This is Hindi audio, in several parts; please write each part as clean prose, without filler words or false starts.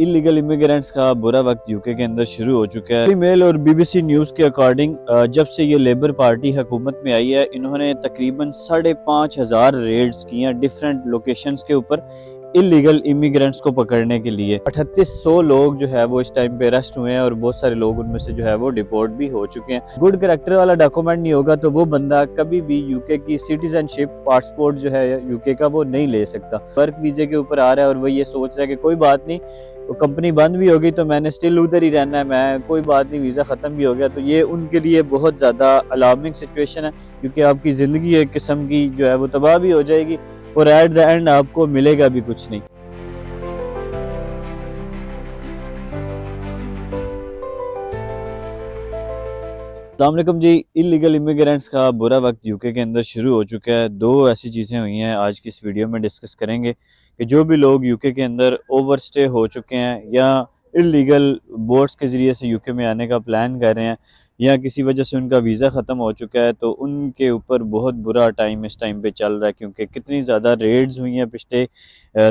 इलीगल इमिग्रेंट्स का बुरा वक्त यूके के अंदर शुरू हो चुका है। मेल और बीबीसी न्यूज़ के अकॉर्डिंग जब से ये लेबर पार्टी हुकूमत में आई है, इन्होंने तकरीबन 5,500 रेड्स की हैं डिफरेंट लोकेशंस के ऊपर इलीगल इमिग्रेंट्स को पकड़ने के लिए। 3800 लोग जो है वो इस टाइम पे अरेस्ट हुए हैं और बहुत सारे लोग उनमें से जो है वो डिपोर्ट भी हो चुके हैं। गुड कैरेक्टर वाला डॉक्यूमेंट नहीं होगा तो वो बंदा कभी भी यूके की सिटीजनशिप पासपोर्ट जो है यूके का वो नहीं ले सकता। वर्क वीजे के ऊपर आ रहा है और वो ये सोच रहा है कि कोई बात नहीं, तो कंपनी बंद भी होगी तो मैंने स्टिल उधर ही रहना है, मैं कोई बात नहीं, वीज़ा ख़त्म भी हो गया। तो ये उनके लिए बहुत ज़्यादा अलार्मिंग सिचुएशन है, क्योंकि आपकी ज़िंदगी एक किस्म की जो है वो तबाह भी हो जाएगी और एट द एंड आपको मिलेगा भी कुछ नहीं। अस्सलामुअलैकुम जी। इलीगल इमिग्रेंट्स का बुरा वक्त यूके के अंदर शुरू हो चुका है। दो ऐसी चीज़ें हुई हैं आज की इस वीडियो में डिस्कस करेंगे कि जो भी लोग यूके के अंदर ओवरस्टे हो चुके हैं या इलीगल बोट्स के ज़रिए से यूके में आने का प्लान कर रहे हैं या किसी वजह से उनका वीज़ा ख़त्म हो चुका है, तो उनके ऊपर बहुत बुरा टाइम इस टाइम पे चल रहा है, क्योंकि कितनी ज़्यादा रेड्स हुई हैं पिछले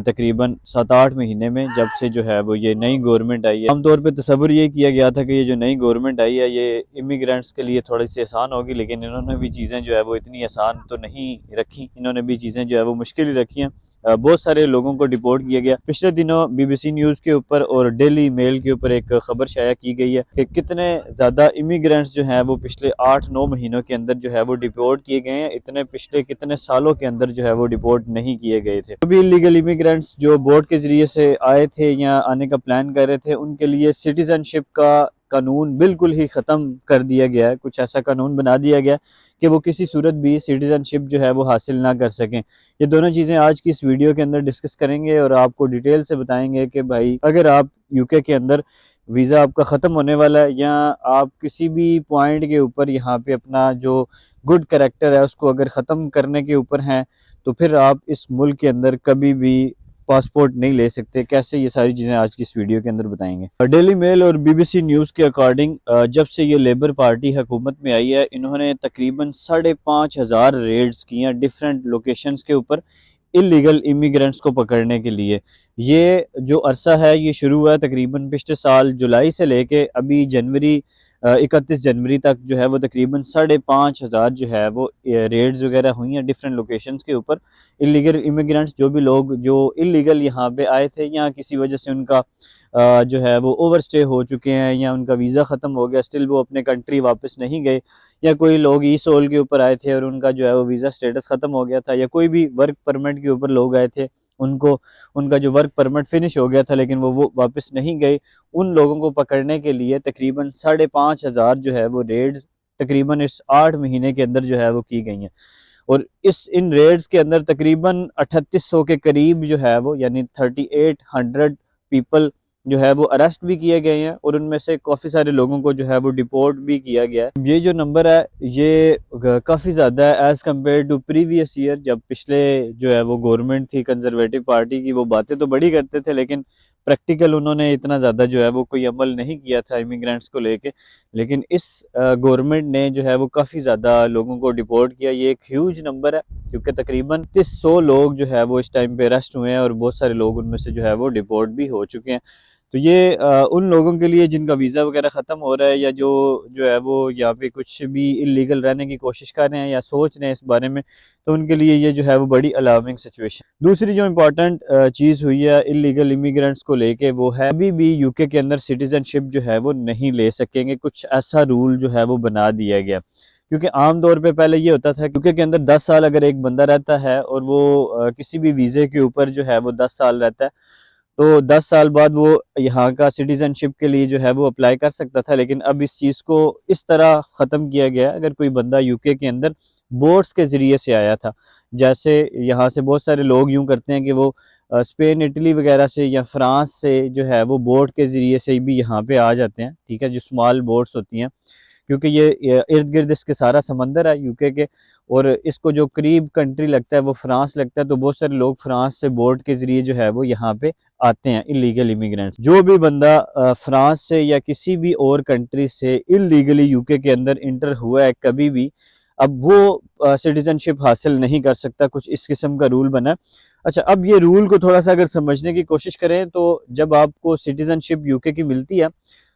तकरीबन 7-8 महीने में जब से जो है वो ये नई गवर्नमेंट आई है। आमतौर पे तस्वुर ये किया गया था कि ये जो नई गवर्नमेंट आई है ये इमिग्रेंट्स के लिए थोड़ी सी आसान होगी, लेकिन इन्होंने भी चीज़ें जो है वो इतनी आसान तो नहीं रखी, इन्होंने भी चीज़ें जो है वो मुश्किल ही रखी हैं। बहुत सारे लोगों को डिपोर्ट किया गया। पिछले दिनों बीबीसी न्यूज़ के ऊपर और डेली मेल के ऊपर एक खबर शाया की गई है कि कितने ज़्यादा इमिग्रेंट्स जो हैं वो पिछले 8-9 महीनों के अंदर जो है वो डिपोर्ट किए गए हैं। इतने पिछले कितने सालों के अंदर जो है वो डिपोर्ट नहीं किए गए थे। अभी इलीगल इमिग्रेंट्स जो बोट के ज़रिए से आए थे या आने का प्लान कर रहे थे, उनके लिए सिटीजनशिप का कानून बिल्कुल ही ख़त्म कर दिया गया है। कुछ ऐसा कानून बना दिया गया कि वो किसी सूरत भी सिटीजनशिप जो है वो हासिल ना कर सकें। ये दोनों चीज़ें आज की इस वीडियो के अंदर डिस्कस करेंगे और आपको डिटेल से बताएंगे कि भाई अगर आप यूके के अंदर वीज़ा आपका ख़त्म होने वाला है या आप किसी भी पॉइंट के ऊपर यहाँ पे अपना जो गुड कैरेक्टर है उसको अगर ख़त्म करने के ऊपर हैं, तो फिर आप इस मुल्क के अंदर कभी भी पासपोर्ट नहीं ले सकते। कैसे, ये सारी चीज़ें आज की इस वीडियो के अंदर बताएंगे। डेली मेल और बीबीसी न्यूज़ के अकॉर्डिंग जब से ये लेबर पार्टी हुकूमत में आई है, इन्होंने तकरीबन 5,500 रेड्स की हैं डिफरेंट लोकेशंस के ऊपर इलीगल इमिग्रेंट्स को पकड़ने के लिए। ये जो अरसा है ये शुरू हुआ है तकरीबन पिछले साल जुलाई से लेके अभी जनवरी 31 जनवरी तक जो है वो तकरीबन 5,500 जो है वो रेड्स वगैरह हुई हैं डिफरेंट लोकेशंस के ऊपर। इलीगल इमिग्रेंट्स जो भी लोग जो इलीगल यहाँ पे आए थे या किसी वजह से उनका जो है वो ओवरस्टे हो चुके हैं या उनका वीज़ा ख़त्म हो गया, स्टिल वो अपने कंट्री वापस नहीं गए, या कोई लोग ई सोल के ऊपर आए थे और उनका जो है वो वीज़ा स्टेटस ख़त्म हो गया था, या कोई भी वर्क परमिट के ऊपर लोग आए थे, उनको उनका जो वर्क परमिट फिनिश हो गया था लेकिन वो वापस नहीं गए, उन लोगों को पकड़ने के लिए तकरीबन 5,500 जो है वो रेड्स तकरीबन इस 8 महीने के अंदर जो है वो की गई हैं। और इन रेड्स के अंदर तकरीबन 3800 के करीब जो है वो यानी 3800 पीपल जो है वो अरेस्ट भी किए गए हैं और उनमें से काफ़ी सारे लोगों को जो है वो डिपोर्ट भी किया गया है। ये जो नंबर है ये काफ़ी ज़्यादा है as compared to previous year, जब पिछले जो है वो गवर्नमेंट थी कंजर्वेटिव पार्टी की, वो बातें तो बड़ी करते थे लेकिन प्रैक्टिकल उन्होंने इतना ज़्यादा जो है वो कोई अमल नहीं किया था इमिग्रेंट्स को लेके। लेकिन इस गवर्नमेंट ने जो है वो काफ़ी ज़्यादा लोगों को डिपोर्ट किया। ये एक ह्यूज नंबर है, क्योंकि तकरीबन 300 लोग जो है वो इस टाइम पे अरेस्ट हुए हैं और बहुत सारे लोग उनमें से जो है वो डिपोर्ट भी हो चुके हैं। तो ये उन लोगों के लिए जिनका वीज़ा वगैरह ख़त्म हो रहा है या जो है वो यहाँ पे कुछ भी इलीगल रहने की कोशिश कर रहे हैं या सोच रहे हैं इस बारे में, तो उनके लिए ये जो है वो बड़ी अलार्मिंग सिचुएशन। दूसरी जो इम्पोर्टेंट चीज़ हुई है इलीगल इमिग्रेंट्स को लेके, वो है अभी भी यूके के अंदर सिटीजनशिप जो है वो नहीं ले सकेंगे। कुछ ऐसा रूल जो है वो बना दिया गया, क्योंकि आम तौर पे पहले ये होता था यूके के अंदर 10 साल अगर एक बंदा रहता है और वो किसी भी वीज़े के ऊपर जो है वो 10 साल रहता है, तो 10 साल बाद वो यहाँ का सिटीजनशिप के लिए जो है वो अप्लाई कर सकता था। लेकिन अब इस चीज़ को इस तरह ख़त्म किया गया, अगर कोई बंदा यूके के अंदर बोट्स के ज़रिए से आया था, जैसे यहाँ से बहुत सारे लोग यूँ करते हैं कि वो स्पेन, इटली वगैरह से या फ्रांस से जो है वो बोट के ज़रिए से भी यहाँ पे आ जाते हैं, ठीक है, जो स्मॉल बोट्स होती हैं, क्योंकि ये इर्द गिर्द इसके सारा समंदर है यूके के, और इसको जो करीब कंट्री लगता है वो फ्रांस लगता है, तो बहुत सारे लोग फ्रांस से बोट के ज़रिए जो है वो यहाँ पे आते हैं इलीगल इमिग्रेंट्स। जो भी बंदा फ्रांस से या किसी भी और कंट्री से इलीगली यूके के अंदर इंटर हुआ है कभी भी, अब वो सिटीजनशिप हासिल नहीं कर सकता। कुछ इस किस्म का रूल बना है। अच्छा, अब ये रूल को थोड़ा सा अगर समझने की कोशिश करें तो जब आपको सिटीजनशिप यूके की मिलती है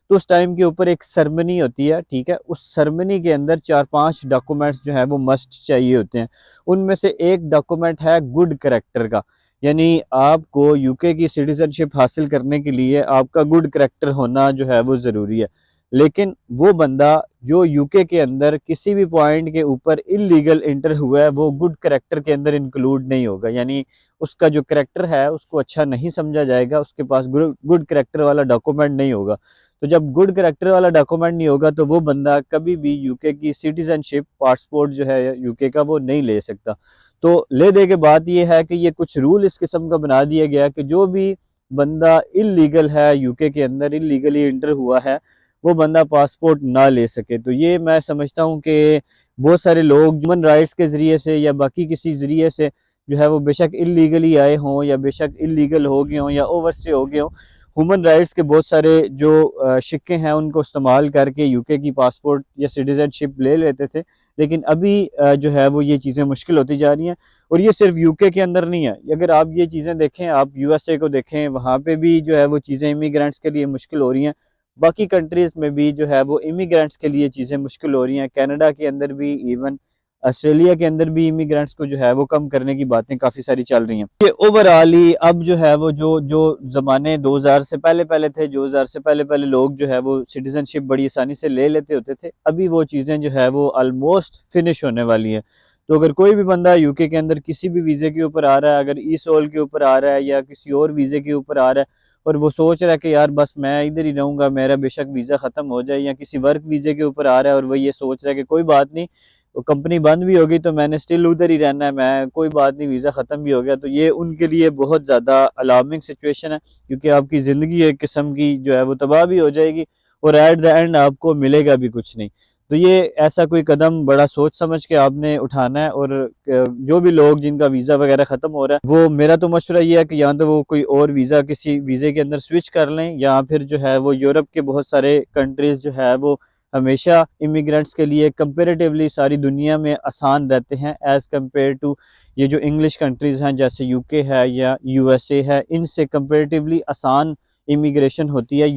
तो उस टाइम के ऊपर एक सरमनी होती है, ठीक है। उस सरमनी के अंदर 4-5 डॉक्यूमेंट्स जो है वो मस्ट चाहिए होते हैं। उनमें से एक डॉक्यूमेंट है गुड करेक्टर का, यानी आपको यूके की सिटीजनशिप हासिल करने के लिए आपका गुड करेक्टर होना जो है वो ज़रूरी है। लेकिन वो बंदा जो यूके के अंदर किसी भी पॉइंट के ऊपर इलीगल इंटर हुआ है वो गुड करेक्टर के अंदर इंक्लूड नहीं होगा, यानी उसका जो करेक्टर है उसको अच्छा नहीं समझा जाएगा, उसके पास गुड करेक्टर वाला डॉक्यूमेंट नहीं होगा। तो जब गुड करेक्टर वाला डॉक्यूमेंट नहीं होगा तो वो बंदा कभी भी यूके की सिटीजनशिप पासपोर्ट जो है यूके का वो नहीं ले सकता। तो ले दे के बात ये है कि ये कुछ रूल इस किस्म का बना दिया गया कि जो भी बंदा इलीगल है यूके के अंदर, इलीगली इंटर हुआ है, वो बंदा पासपोर्ट ना ले सके। तो ये मैं समझता हूँ कि बहुत सारे लोग ह्यूमन राइट्स के ज़रिए से या बाकी किसी ज़रिए से जो है वो बेशक इलीगली आए हों या बेशक इलीगल हो गए हों या ओवरस्टे हो गए हों, ह्यूमन राइट्स के बहुत सारे जो शिक्के हैं उनको इस्तेमाल करके यूके की पासपोर्ट या सिटीजनशिप ले लेते थे। लेकिन अभी जो है वो ये चीज़ें मुश्किल होती जा रही हैं। और ये सिर्फ यूके के अंदर नहीं है, अगर आप ये चीज़ें देखें, आप यूएसए को देखें, वहाँ पे भी जो है वो चीज़ें इमिग्रेंट्स के लिए मुश्किल हो रही हैं। बाकी कंट्रीज़ में भी जो है वो इमिग्रेंट्स के लिए चीज़ें मुश्किल हो रही हैं। कनाडा के अंदर भी, इवन ऑस्ट्रेलिया के अंदर भी इमिग्रेंट्स को जो है वो कम करने की बातें काफ़ी सारी चल रही हैं। ये ओवरऑल ही अब जो है वो जो जो ज़माने 2000 से पहले थे, 2000 से पहले लोग जो है वो सिटीजनशिप बड़ी आसानी से ले लेते होते थे, अभी वो चीज़ें जो है वो ऑलमोस्ट फिनिश होने वाली हैं। तो अगर कोई भी बंदा यूके के अंदर किसी भी वीज़े के ऊपर आ रहा है, अगर ई सोल के ऊपर आ रहा है या किसी और वीज़े के ऊपर आ रहा है और वो सोच रहा है कि यार बस मैं इधर ही रहूँगा, मेरा बेशक वीज़ा ख़त्म हो जाए, या किसी वर्क वीज़े के ऊपर आ रहा है और वो ये सोच रहा है कि कोई बात नहीं, वो कंपनी बंद भी होगी तो मैंने स्टिल उधर ही रहना है, मैं कोई बात नहीं, वीज़ा ख़त्म भी हो गया, तो ये उनके लिए बहुत ज़्यादा अलार्मिंग सिचुएशन है, क्योंकि आपकी ज़िंदगी एक किस्म की जो है वो तबाह भी हो जाएगी और एट द एंड आपको मिलेगा भी कुछ नहीं। तो ये ऐसा कोई कदम बड़ा सोच समझ के आपने उठाना है। और जो भी लोग जिनका वीज़ा वगैरह ख़त्म हो रहा है, वो मेरा तो मशवरा ये है कि या तो वो कोई और वीज़ा किसी वीज़े के अंदर स्विच कर लें, या फिर जो है वो यूरोप के बहुत सारे कंट्रीज़ जो है वो हमेशा इमिग्रेंट्स के लिए कंपेरेटिवली सारी दुनिया में आसान रहते हैं एज़ कम्पेयर टू ये जो इंग्लिश कंट्रीज़ हैं जैसे यूके है या यूएसए है, इनसे कंपेरेटिवली आसान इमिग्रेशन होती है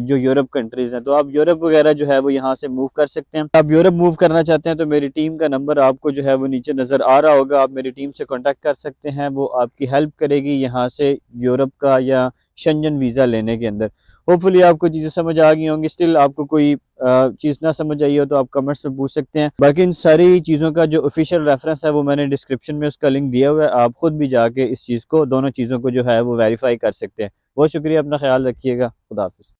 जो यूरोप कंट्रीज़ हैं। तो आप यूरोप वगैरह जो है वो यहाँ से मूव कर सकते हैं। आप यूरोप मूव करना चाहते हैं तो मेरी टीम का नंबर आपको जो है वो नीचे नज़र आ रहा होगा, आप मेरी टीम से कॉन्टैक्ट कर सकते हैं, वो आपकी हेल्प करेगी यहाँ से यूरोप का या शेंजन वीज़ा लेने के अंदर। होपफुली आपको चीज़ें समझ आ गई होंगी। स्टिल आपको कोई चीज़ ना समझ आई हो तो आप कमेंट्स में पूछ सकते हैं। बाकी इन सारी चीज़ों का जो ऑफिशियल रेफरेंस है वो मैंने डिस्क्रिप्शन में उसका लिंक दिया हुआ है, आप खुद भी जाके इस चीज़ को, दोनों चीज़ों को जो है वो वेरीफाई कर सकते हैं। बहुत शुक्रिया, अपना ख्याल रखिएगा। खुदा हाफिज़।